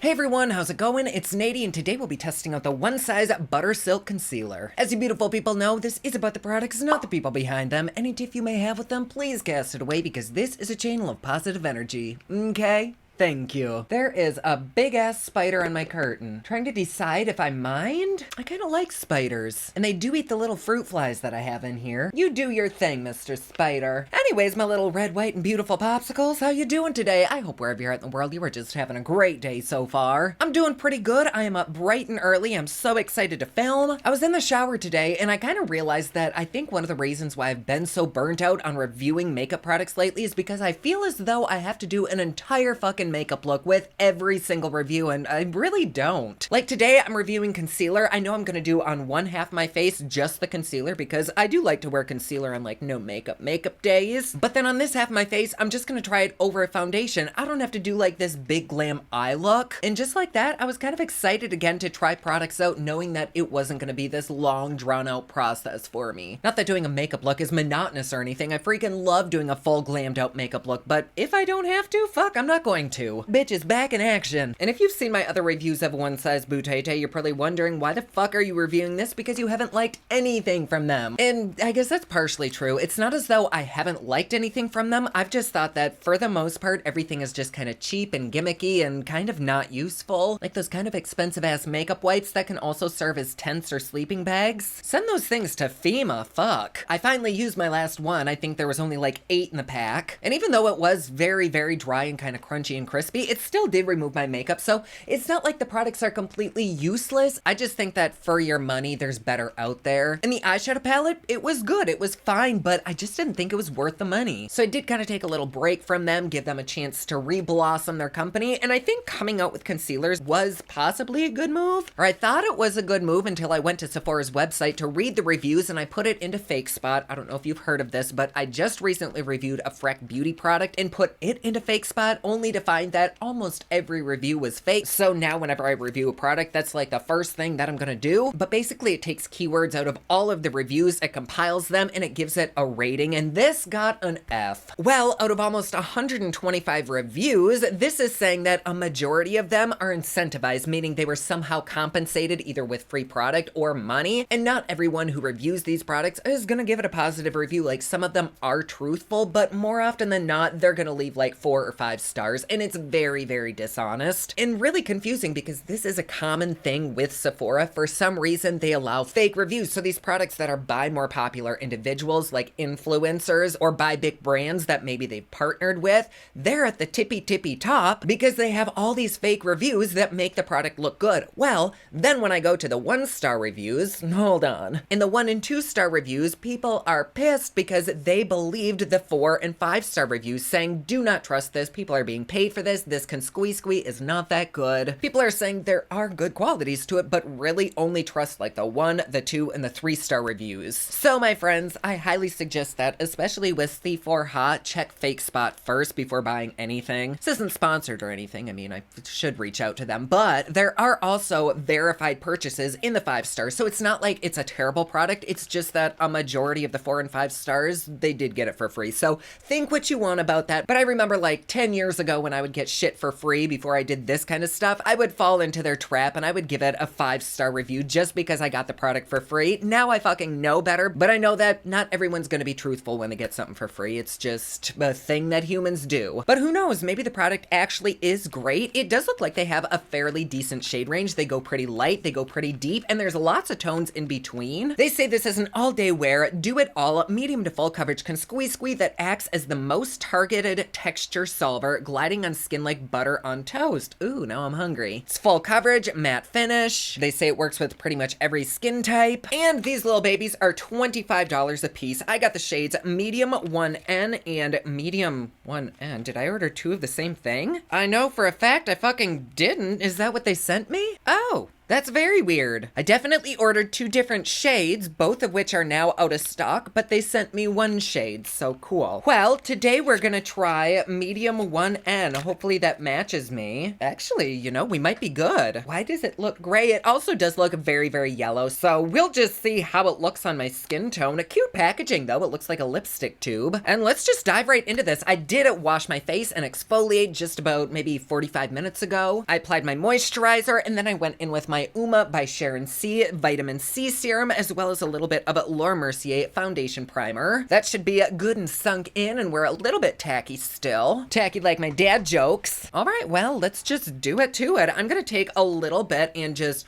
Hey everyone, how's it going? It's Nady, and today we'll be testing out the One Size Butter Silk Concealer. As you beautiful people know, this is about the products, not the people behind them. Any tiff you may have with them, please cast it away because this is a channel of positive energy. Okay? Thank you. There is a big-ass spider on my curtain. Trying to decide if I mind? I kind of like spiders. And they do eat the little fruit flies that I have in here. You do your thing, Mr. Spider. Anyways, my little red, white, and beautiful popsicles, how you doing today? I hope wherever you're at in the world, you are just having a great day so far. I'm doing pretty good. I am up bright and early. I'm so excited to film. I was in the shower today, and I kind of realized that I think one of the reasons why I've been so burnt out on reviewing makeup products lately is because I feel as though I have to do an entire fucking makeup look with every single review, and I really don't. Like today, I'm reviewing concealer. I know I'm gonna do on one half my face just the concealer because I do like to wear concealer on like no makeup days. But then on this half of my face, I'm just gonna try it over a foundation. I don't have to do like this big glam eye look. And just like that, I was kind of excited again to try products out knowing that it wasn't gonna be this long drawn out process for me. Not that doing a makeup look is monotonous or anything. I freaking love doing a full glammed out makeup look, but if I don't have to, fuck, I'm not going to. Bitch is back in action. And if you've seen my other reviews of One Size Boutete, you're probably wondering why the fuck are you reviewing this because you haven't liked anything from them. And I guess that's partially true. It's not as though I haven't liked anything from them. I've just thought that for the most part, everything is just kind of cheap and gimmicky and kind of not useful. Like those kind of expensive ass makeup wipes that can also serve as tents or sleeping bags. Send those things to FEMA, fuck. I finally used my last one. I think there was only like 8 in the pack. And even though it was very, very dry and kind of crunchy and crispy, it still did remove my makeup, so it's not like the products are completely useless. I just think that for your money, there's better out there. And the eyeshadow palette, it was good, it was fine, but I just didn't think it was worth the money. So I did kind of take a little break from them, give them a chance to re-blossom their company, and I think coming out with concealers was possibly a good move, or I thought it was a good move until I went to Sephora's website to read the reviews and I put it into Fake Spot. I don't know if you've heard of this, but I just recently reviewed a Freck Beauty product and put it into Fake Spot only to find that almost every review was fake. So now whenever I review a product, that's like the first thing that I'm gonna do. But basically it takes keywords out of all of the reviews, it compiles them, and it gives it a rating, and this got an F. Well, out of almost 125 reviews, this is saying that a majority of them are incentivized, meaning they were somehow compensated either with free product or money, and not everyone who reviews these products is gonna give it a positive review. Like some of them are truthful, but more often than not, they're gonna leave like 4 or 5 stars, and it's very, very dishonest and really confusing because this is a common thing with Sephora. For some reason, they allow fake reviews. So these products that are by more popular individuals like influencers or by big brands that maybe they've partnered with, they're at the tippy top because they have all these fake reviews that make the product look good. Well, then when I go to the 1-star reviews, hold on. In the 1 and 2-star reviews, people are pissed because they believed the 4 and 5-star reviews saying, do not trust this. People are being paid for this. This can squeeze is not that good. People are saying there are good qualities to it, but really only trust like the 1, the 2, and the 3-star reviews. So my friends, I highly suggest that, especially with Sephora, check Fake Spot first before buying anything. This isn't sponsored or anything. I mean, I should reach out to them, but there are also verified purchases in the 5 stars. So it's not like it's a terrible product. It's just that a majority of the 4 and 5 stars, they did get it for free. So think what you want about that. But I remember like 10 years ago when I would get shit for free before I did this kind of stuff, I would fall into their trap and I would give it a 5-star review just because I got the product for free. Now I fucking know better, but I know that not everyone's gonna be truthful when they get something for free. It's just a thing that humans do. But who knows, maybe the product actually is great. It does look like they have a fairly decent shade range. They go pretty light, they go pretty deep, and there's lots of tones in between. They say this is an all-day wear, do it all, medium to full coverage, can squeeze that acts as the most targeted texture solver, gliding on skin like butter on toast. Ooh, now I'm hungry. It's full coverage, matte finish. They say it works with pretty much every skin type. And these little babies are $25 a piece. I got the shades medium 1N and medium 1N. Did I order 2 of the same thing? I know for a fact I fucking didn't. Is that what they sent me? Oh. That's very weird. I definitely ordered 2 different shades, both of which are now out of stock, but they sent me 1 shade, so cool. Well, today we're gonna try medium 1N. Hopefully that matches me. Actually, you know, we might be good. Why does it look gray? It also does look very, very yellow, so we'll just see how it looks on my skin tone. A cute packaging though, it looks like a lipstick tube. And let's just dive right into this. I did wash my face and exfoliate just about maybe 45 minutes ago. I applied my moisturizer, and then I went in with my Uma by Sharon C vitamin C serum, as well as a little bit of Laura Mercier foundation primer. That should be good and sunk in, and we're a little bit tacky still. Tacky like my dad jokes. All right, well, let's just do it to it. I'm gonna take a little bit and just...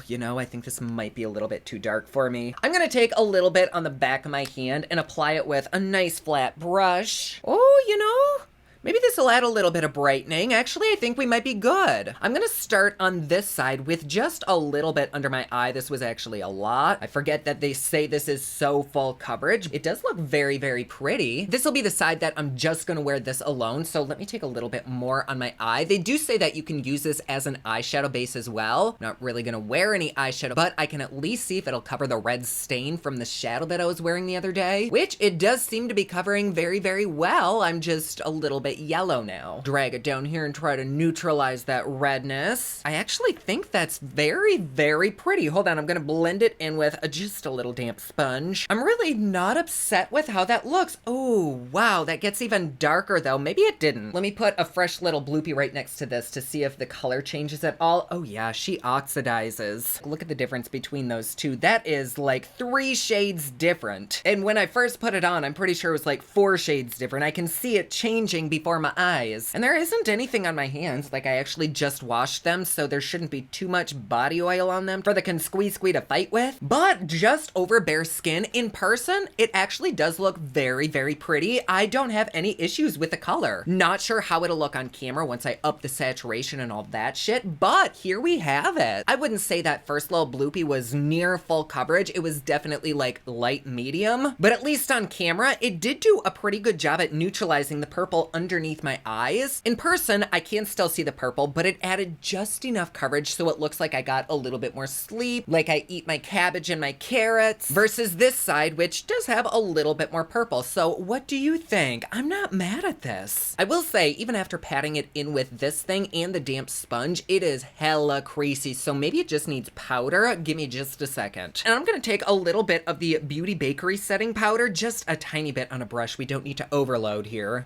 you know, I think this might be a little bit too dark for me. I'm gonna take a little bit on the back of my hand and apply it with a nice flat brush. Oh, you know, maybe this will add a little bit of brightening. Actually, I think we might be good. I'm gonna start on this side with just a little bit under my eye. This was actually a lot. I forget that they say this is so full coverage. It does look very, very pretty. This will be the side that I'm just gonna wear this alone, so let me take a little bit more on my eye. They do say that you can use this as an eyeshadow base as well. Not really gonna wear any eyeshadow, but I can at least see if it'll cover the red stain from the shadow that I was wearing the other day, which it does seem to be covering very, very well. I'm just a little bit yellow now. Drag it down here and try to neutralize that redness. I actually think that's very, very pretty. Hold on, I'm gonna blend it in with just a little damp sponge. I'm really not upset with how that looks. Oh, wow, that gets even darker though. Maybe it didn't. Let me put a fresh little bloopy right next to this to see if the color changes at all. Oh yeah, she oxidizes. Look at the difference between those two. That is like 3 shades different. And when I first put it on, I'm pretty sure it was like 4 shades different. I can see it changing before my eyes. And there isn't anything on my hands, like I actually just washed them, so there shouldn't be too much body oil on them for the squee to fight with. But just over bare skin, in person, it actually does look very, very pretty. I don't have any issues with the color. Not sure how it'll look on camera once I up the saturation and all that shit, but here we have it. I wouldn't say that first little bloopy was near full coverage. It was definitely like light medium, but at least on camera, it did do a pretty good job at neutralizing the purple underneath my eyes. In person, I can still see the purple, but it added just enough coverage so it looks like I got a little bit more sleep, like I eat my cabbage and my carrots, versus this side, which does have a little bit more purple. So what do you think? I'm not mad at this. I will say, even after patting it in with this thing and the damp sponge, it is hella creasy, so maybe it just needs powder. Give me just a second. And I'm gonna take a little bit of the Beauty Bakery setting powder, just a tiny bit on a brush. We don't need to overload here.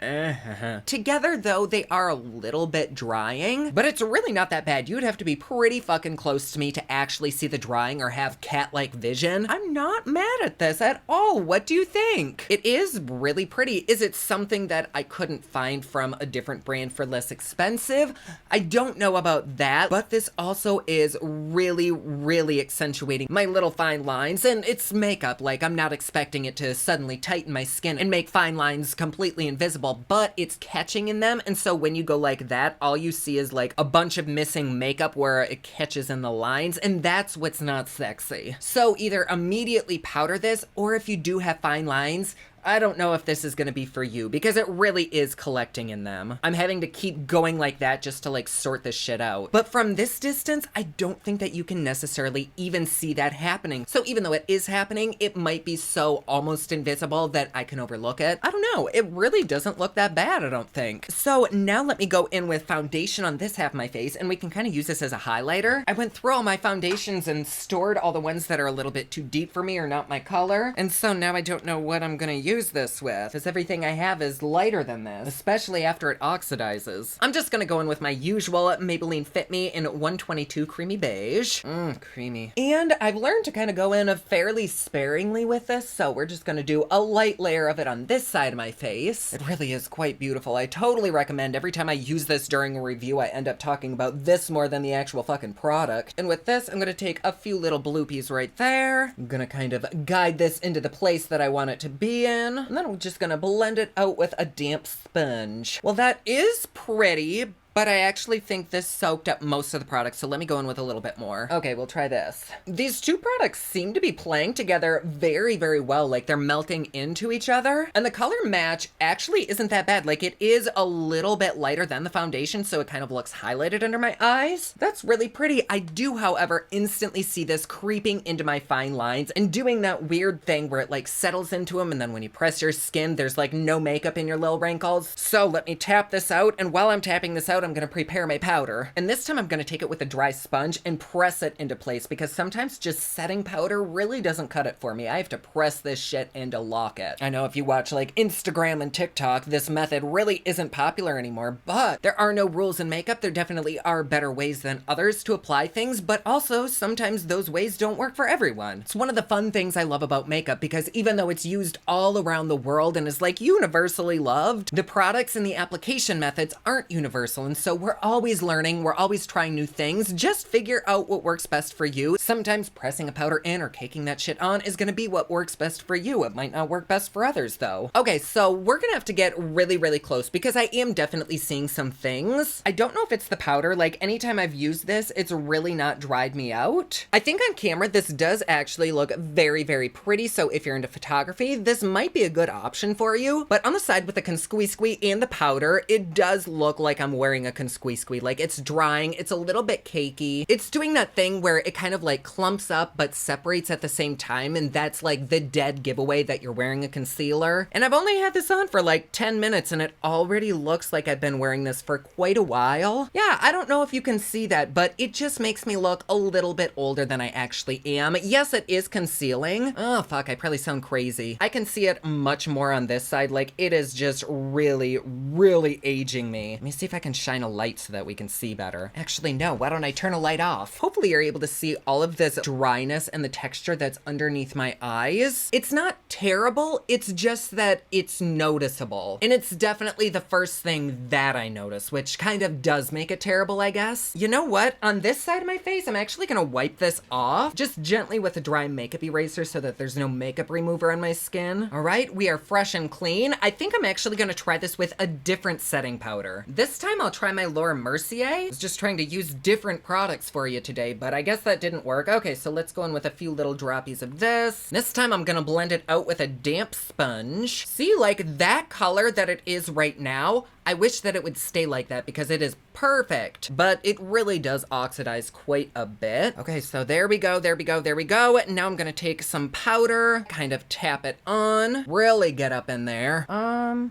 Together though, they are a little bit drying, but it's really not that bad. You would have to be pretty fucking close to me to actually see the drying or have cat-like vision. I'm not mad at this at all. What do you think? It is really pretty. Is it something that I couldn't find from a different brand for less expensive? I don't know about that, but this also is really, really accentuating my little fine lines, and it's makeup. Like, I'm not expecting it to suddenly tighten my skin and make fine lines completely invisible, but it's catching in them, and so when you go like that, all you see is like a bunch of missing makeup where it catches in the lines, and that's what's not sexy. So either immediately powder this, or if you do have fine lines, I don't know if this is gonna be for you because it really is collecting in them. I'm having to keep going like that just to like sort this shit out. But from this distance, I don't think that you can necessarily even see that happening. So even though it is happening, it might be so almost invisible that I can overlook it. I don't know. It really doesn't look that bad, I don't think. So now let me go in with foundation on this half of my face, and we can kind of use this as a highlighter. I went through all my foundations and stored all the ones that are a little bit too deep for me or not my color. And so now I don't know what I'm gonna use this with, because everything I have is lighter than this, especially after it oxidizes. I'm just gonna go in with my usual Maybelline Fit Me in 122 Creamy Beige. Creamy. And I've learned to kind of go in fairly sparingly with this, so we're just gonna do a light layer of it on this side of my face. It really is quite beautiful. I totally recommend. Every time I use this during a review, I end up talking about this more than the actual fucking product. And with this, I'm gonna take a few little bloopies right there. I'm gonna kind of guide this into the place that I want it to be in. And then I'm just gonna blend it out with a damp sponge. Well, that is pretty, but I actually think this soaked up most of the product, so let me go in with a little bit more. Okay, we'll try this. These two products seem to be playing together very, very well, like they're melting into each other, and the color match actually isn't that bad. Like, it is a little bit lighter than the foundation, so it kind of looks highlighted under my eyes. That's really pretty. I do, however, instantly see this creeping into my fine lines and doing that weird thing where it like settles into them, and then when you press your skin, there's like no makeup in your little wrinkles. So let me tap this out, and while I'm tapping this out, I'm gonna prepare my powder. And this time I'm gonna take it with a dry sponge and press it into place, because sometimes just setting powder really doesn't cut it for me. I have to press this shit in to lock it. I know if you watch like Instagram and TikTok, this method really isn't popular anymore, but there are no rules in makeup. There definitely are better ways than others to apply things, but also sometimes those ways don't work for everyone. It's one of the fun things I love about makeup, because even though it's used all around the world and is like universally loved, the products and the application methods aren't universal, and so we're always learning, we're always trying new things. Just figure out what works best for you. Sometimes pressing a powder in or caking that shit on is gonna be what works best for you. It might not work best for others though. Okay, so we're gonna have to get really, really close, because I am definitely seeing some things. I don't know if it's the powder. Like, anytime I've used this, it's really not dried me out. I think on camera, this does actually look very, very pretty, so if you're into photography, this might be a good option for you. But on the side with the Consquisqui and the powder, it does look like I'm wearing a Consquisqui. Like, it's drying, it's a little bit cakey. It's doing that thing where it kind of like clumps up but separates at the same time, and that's like the dead giveaway that you're wearing a concealer. And I've only had this on for like 10 minutes and it already looks like I've been wearing this for quite a while. Yeah, I don't know if you can see that, but it just makes me look a little bit older than I actually am. Yes, it is concealing. Oh, fuck, I probably sound crazy. I can see it much more on this side. Like, it is just really, really aging me. Let me see if I can shine a light so that we can see better. Actually, no, why don't I turn a light off? Hopefully you're able to see all of this dryness and the texture that's underneath my eyes. It's not terrible, it's just that it's noticeable. And it's definitely the first thing that I notice, which kind of does make it terrible, I guess. You know what? On this side of my face, I'm actually gonna wipe this off, just gently with a dry makeup eraser so that there's no makeup remover on my skin. All right, we are fresh and clean. I think I'm actually gonna try this with a different setting powder. This time I'll try my Laura Mercier. I was just trying to use different products for you today, but I guess that didn't work. Okay, so let's go in with a few little droppies of this. This time I'm gonna blend it out with a damp sponge. See, like that color that it is right now, I wish that it would stay like that because it is perfect, but it really does oxidize quite a bit. Okay, so there we go, there we go, there we go. Now I'm gonna take some powder, kind of tap it on, really get up in there.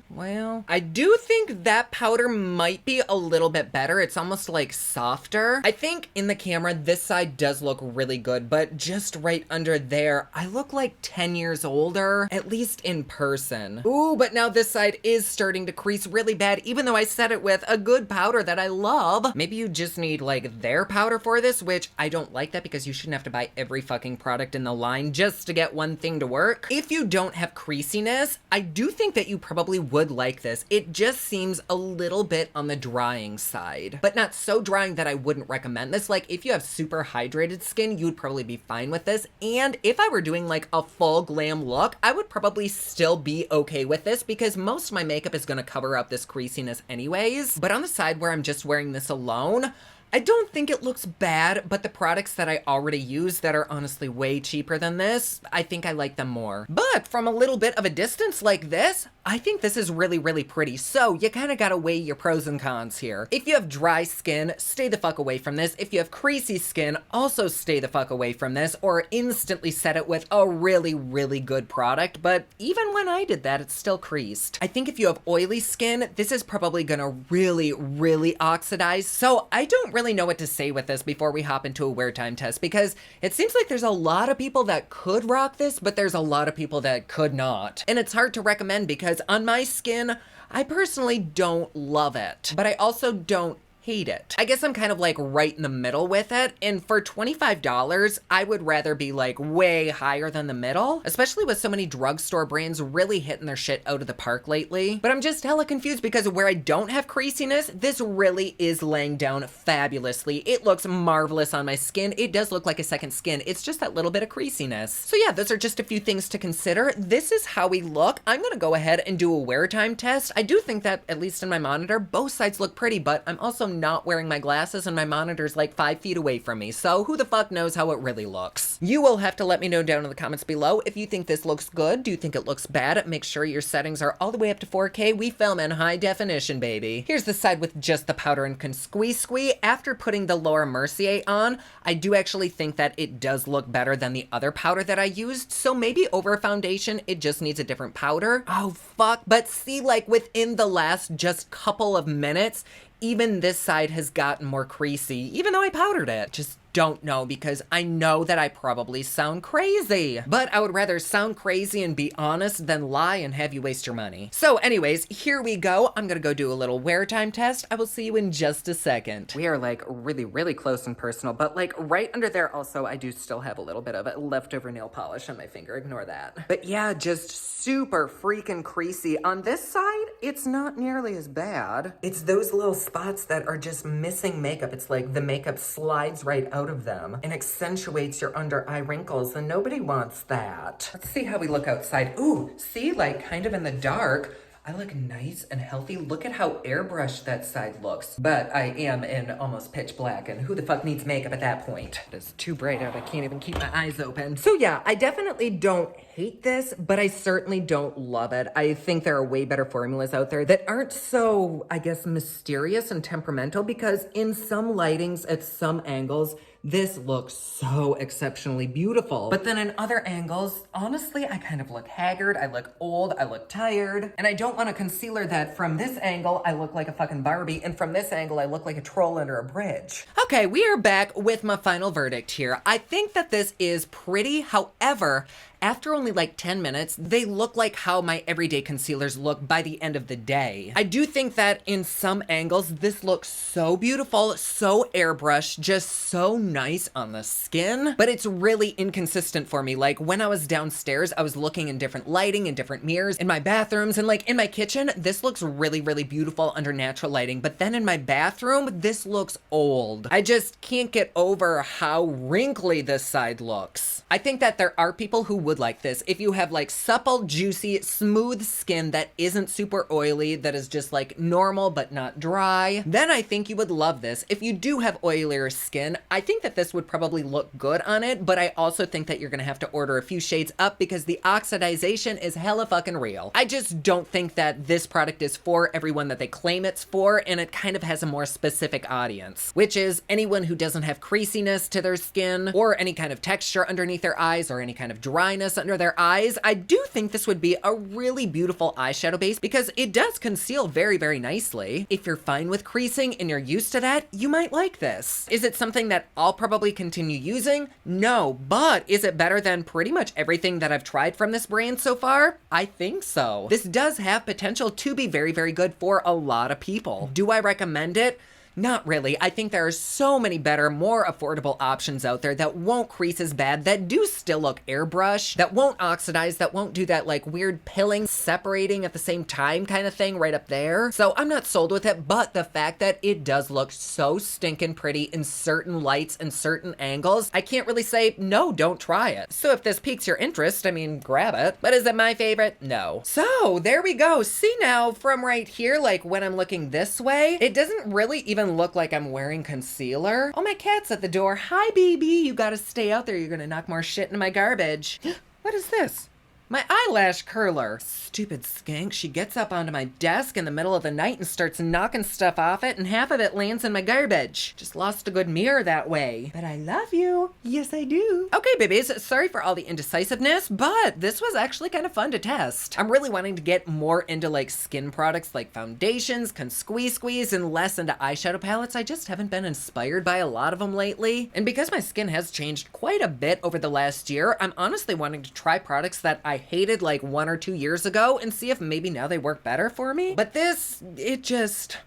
Well, I do think that powder might be a little bit better. It's almost like softer. I think in the camera, this side does look really good, but just right under there, I look like 10 years older, at least in person. Ooh, but now this side is starting to crease really bad, even though I set it with a good powder that I love. Maybe you just need like their powder for this, which I don't like that because you shouldn't have to buy every fucking product in the line just to get one thing to work. If you don't have creasiness, I do think that you probably would like this. It just seems a little bit on the drying side, but not so drying that I wouldn't recommend this. Like, if you have super hydrated skin, you'd probably be fine with this. And if I were doing like a full glam look, I would probably still be okay with this because most of my makeup is gonna cover up this creasiness anyways. But on the side where I'm just wearing this alone, I don't think it looks bad, but the products that I already use that are honestly way cheaper than this, I think I like them more. But from a little bit of a distance like this, I think this is really, really pretty. So you kind of gotta weigh your pros and cons here. If you have dry skin, stay the fuck away from this. If you have creasy skin, also stay the fuck away from this, or instantly set it with a really, really good product. But even when I did that, it's still creased. I think if you have oily skin, this is probably gonna really, really oxidize. So I don't really know what to say with this before we hop into a wear time test, because it seems like there's a lot of people that could rock this, but there's a lot of people that could not. And it's hard to recommend because on my skin, I personally don't love it, but I also don't hate it. I guess I'm kind of like right in the middle with it, and for $25, I would rather be like way higher than the middle, especially with so many drugstore brands really hitting their shit out of the park lately. But I'm just hella confused because where I don't have creasiness, this really is laying down fabulously. It looks marvelous on my skin. It does look like a second skin. It's just that little bit of creasiness. So yeah, those are just a few things to consider. This is how we look. I'm gonna go ahead and do a wear time test. I do think that, at least in my monitor, both sides look pretty, but I'm also I'm not wearing my glasses and my monitor's like 5 feet away from me, so who the fuck knows how it really looks. You will have to let me know down in the comments below if you think this looks good. Do you think it looks bad? Make sure your settings are all the way up to 4K. We film in high definition, baby. Here's the side with just the powder and squee. After putting the Laura Mercier on, I do actually think that it does look better than the other powder that I used, so maybe over foundation, it just needs a different powder. Oh, fuck. But see, like within the last just couple of minutes, even this side has gotten more creasy, even though I powdered it. Just don't know, because I know that I probably sound crazy. But I would rather sound crazy and be honest than lie and have you waste your money. So anyways, here we go. I'm gonna go do a little wear time test. I will see you in just a second. We are like really close and personal, but like right under there also, I do still have a little bit of leftover nail polish on my finger. Ignore that. But yeah, just super freaking creasy. On this side, it's not nearly as bad. It's those little spots that are just missing makeup. It's like the makeup slides right out of them and accentuates your under eye wrinkles, and nobody wants that. Let's see how we look outside. Ooh, see, like kind of in the dark, I look nice and healthy. Look at how airbrushed that side looks. But I am in almost pitch black, and who the fuck needs makeup at that point? It's too bright out. I can't even keep my eyes open. So yeah, I definitely don't hate this, but I certainly don't love it. I think there are way better formulas out there that aren't so, I guess, mysterious and temperamental, because in some lightings, at some angles, this looks so exceptionally beautiful. But then in other angles, honestly, I kind of look haggard, I look old, I look tired, and I don't want a concealer that from this angle, I look like a fucking Barbie, and from this angle, I look like a troll under a bridge. Okay, we are back with my final verdict here. I think that this is pretty, however, after only like 10 minutes, they look like how my everyday concealers look by the end of the day. I do think that in some angles, this looks so beautiful, so airbrushed, just so nice on the skin, but it's really inconsistent for me. Like when I was downstairs, I was looking in different lighting, in different mirrors, in my bathrooms, and like in my kitchen, this looks really beautiful under natural lighting, but then in my bathroom, this looks old. I just can't get over how wrinkly this side looks. I think that there are people who would like this. If you have like supple, juicy, smooth skin that isn't super oily, that is just like normal but not dry, then I think you would love this. If you do have oilier skin, I think that this would probably look good on it, but I also think that you're gonna have to order a few shades up because the oxidization is hella fucking real. I just don't think that this product is for everyone that they claim it's for, and it kind of has a more specific audience, which is anyone who doesn't have creasiness to their skin or any kind of texture underneath their eyes or any kind of dryness under their eyes. I do think this would be a really beautiful eyeshadow base because it does conceal very nicely. If you're fine with creasing and you're used to that, you might like this. Is it something that I'll probably continue using? No, but is it better than pretty much everything that I've tried from this brand so far? I think so. This does have potential to be very good for a lot of people. Do I recommend it? Not really. I think there are so many better, more affordable options out there that won't crease as bad, that do still look airbrush, that won't oxidize, that won't do that like weird pilling, separating at the same time kind of thing right up there. So I'm not sold with it, but the fact that it does look so stinking pretty in certain lights and certain angles, I can't really say, no, don't try it. So if this piques your interest, I mean, grab it. But is it my favorite? No. So there we go. See now, from right here, like when I'm looking this way, it doesn't really even look like I'm wearing concealer. Oh, my cat's at the door. Hi, baby. You gotta stay out there. You're gonna knock more shit into my garbage. What is this? My eyelash curler. Stupid skank. She gets up onto my desk in the middle of the night and starts knocking stuff off it, and half of it lands in my garbage. Just lost a good mirror that way. But I love you. Yes, I do. Okay, babies. Sorry for all the indecisiveness, but this was actually kind of fun to test. I'm really wanting to get more into like skin products like foundations, squeeze, and less into eyeshadow palettes. I just haven't been inspired by a lot of them lately. And because my skin has changed quite a bit over the last year, I'm honestly wanting to try products that I hated like 1 or 2 years ago and see if maybe now they work better for me. But this, it just,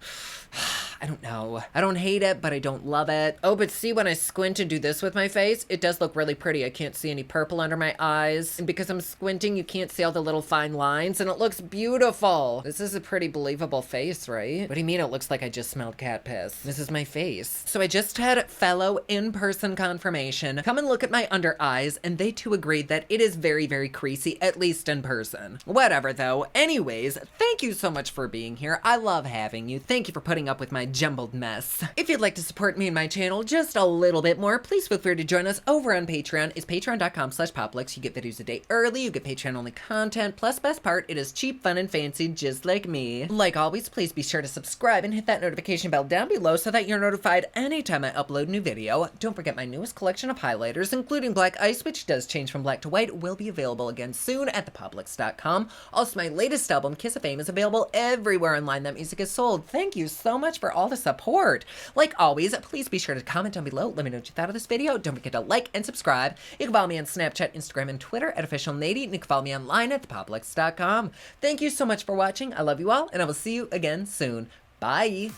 I don't know. I don't hate it, but I don't love it. Oh, but see, when I squint and do this with my face, it does look really pretty. I can't see any purple under my eyes. And because I'm squinting, you can't see all the little fine lines, and it looks beautiful. This is a pretty believable face, right? What do you mean it looks like I just smelled cat piss? This is my face. So I just had fellow in-person confirmation come and look at my under eyes, and they too agreed that it is very creasy, at least in person. Whatever though. Anyways, thank you so much for being here. I love having you. Thank you for putting keeping up with my jumbled mess. If you'd like to support me and my channel just a little bit more, please feel free to join us over on Patreon. It's patreon.com/poplux. You get videos a day early, you get Patreon-only content, plus best part, it is cheap, fun, and fancy, just like me. Like always, please be sure to subscribe and hit that notification bell down below so that you're notified anytime I upload a new video. Don't forget my newest collection of highlighters, including Black Ice, which does change from black to white, will be available again soon at thepoplux.com. Also, my latest album, Kiss of Fame, is available everywhere online that music is sold. Thank you so much for all the support. Like always, please be sure to comment down below. Let me know what you thought of this video. Don't forget to like and subscribe. You can follow me on Snapchat, Instagram, and Twitter at officialnady, and you can follow me online at thepoplux.com. Thank you so much for watching. I love you all, and I will see you again soon. Bye.